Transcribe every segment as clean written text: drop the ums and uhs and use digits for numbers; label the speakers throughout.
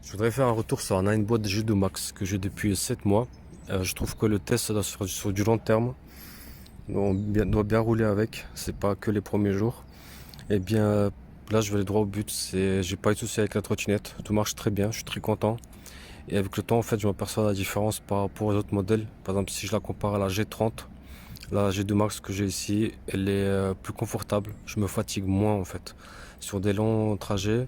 Speaker 1: Je voudrais faire un retour sur un Ninebot G2 Max que j'ai depuis 7 mois. Je trouve que le test ça doit se faire sur du long terme. Doit bien rouler avec, c'est pas que les premiers jours. Et bien là je vais aller droit au but, j'ai pas eu de soucis avec la trottinette, tout marche très bien, je suis très content. Et avec le temps en fait je m'aperçois la différence par rapport aux autres modèles. Par exemple si je la compare à la G30, la G2 Max que j'ai ici, elle est plus confortable, je me fatigue moins en fait. Sur des longs trajets,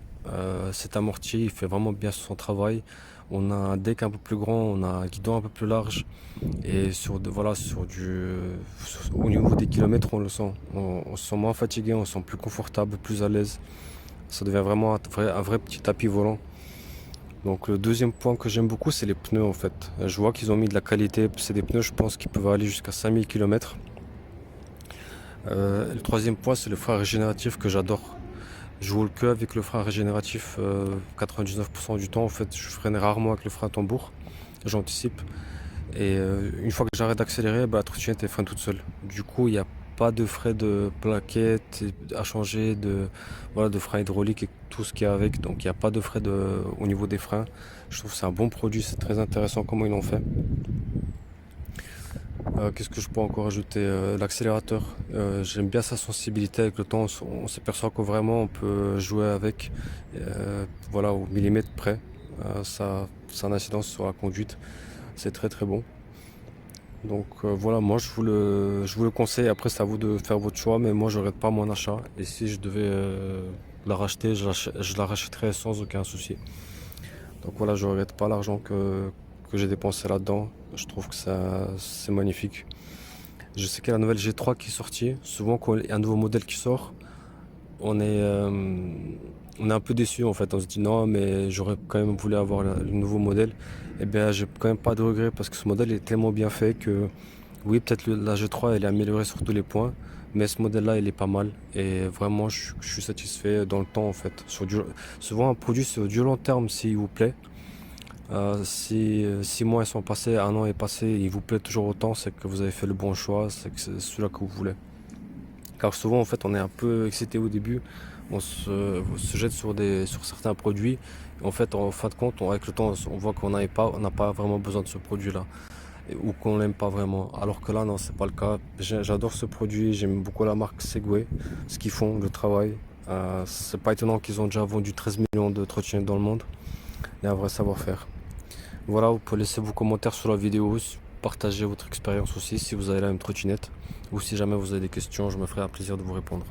Speaker 1: cet amorti il fait vraiment bien son travail. On a un deck un peu plus grand, on a un guidon un peu plus large et voilà, au niveau des kilomètres on le sent. On se sent moins fatigué, on se sent plus confortable, plus à l'aise. Ça devient vraiment un vrai petit tapis volant. Donc le deuxième point que j'aime beaucoup c'est les pneus en fait. Je vois qu'ils ont mis de la qualité, c'est des pneus je pense qui peuvent aller jusqu'à 5000 km. Le troisième point c'est le frein régénératif que j'adore. Je roule que avec le frein régénératif 99% du temps en fait. Je freine rarement avec le frein tambour, j'anticipe. Et une fois que j'arrête d'accélérer, bah, la trottinette elle freine toute seule. Du coup il n'y a pas de frais de plaquettes à changer, voilà, de frein hydraulique et tout ce qu'il y a avec. Donc il n'y a pas de frais au niveau des freins. Je trouve que c'est un bon produit, c'est très intéressant comment ils l'ont fait. Qu'est-ce que je peux encore ajouter? L'accélérateur, j'aime bien sa sensibilité avec le temps. On s'aperçoit que vraiment on peut jouer avec, voilà, au millimètre près. Ça a une incidence sur la conduite. C'est très très bon. Donc voilà, moi je vous le conseille. Après, c'est à vous de faire votre choix, mais moi je regrette pas mon achat. Et si je devais la racheter, je la rachèterais sans aucun souci. Donc voilà, je regrette pas l'argent que j'ai dépensé là-dedans. Je trouve que c'est magnifique. Je sais qu'il y a la nouvelle G3 qui est sortie. Souvent, quand il y a un nouveau modèle qui sort, on est, euh, on est un peu déçu en fait. On se dit non, mais j'aurais quand même voulu avoir le nouveau modèle. Eh bien, j'ai quand même pas de regret parce que ce modèle est tellement bien fait que oui, peut-être la G3 elle est améliorée sur tous les points, mais ce modèle-là il est pas mal. Et vraiment, je suis satisfait dans le temps en fait. Souvent, un produit sur du long terme s'il vous plaît. Si 6 mois ils sont passés, un an est passé, et il vous plaît toujours autant, c'est que vous avez fait le bon choix, c'est que c'est celui-là que vous voulez. Car souvent en fait on est un peu excité au début, se jette sur certains produits. Et en fait en fin de compte, avec le temps on voit on n'a pas vraiment besoin de ce produit-là ou qu'on l'aime pas vraiment. Alors que là non, c'est pas le cas. J'adore ce produit, j'aime beaucoup la marque Segway, ce qu'ils font, le travail. C'est pas étonnant qu'ils ont déjà vendu 13 millions de trottinettes dans le monde. Il y a un vrai savoir-faire. Voilà, vous pouvez laisser vos commentaires sur la vidéo, partager votre expérience aussi si vous avez la même trottinette ou si jamais vous avez des questions, je me ferai un plaisir de vous répondre.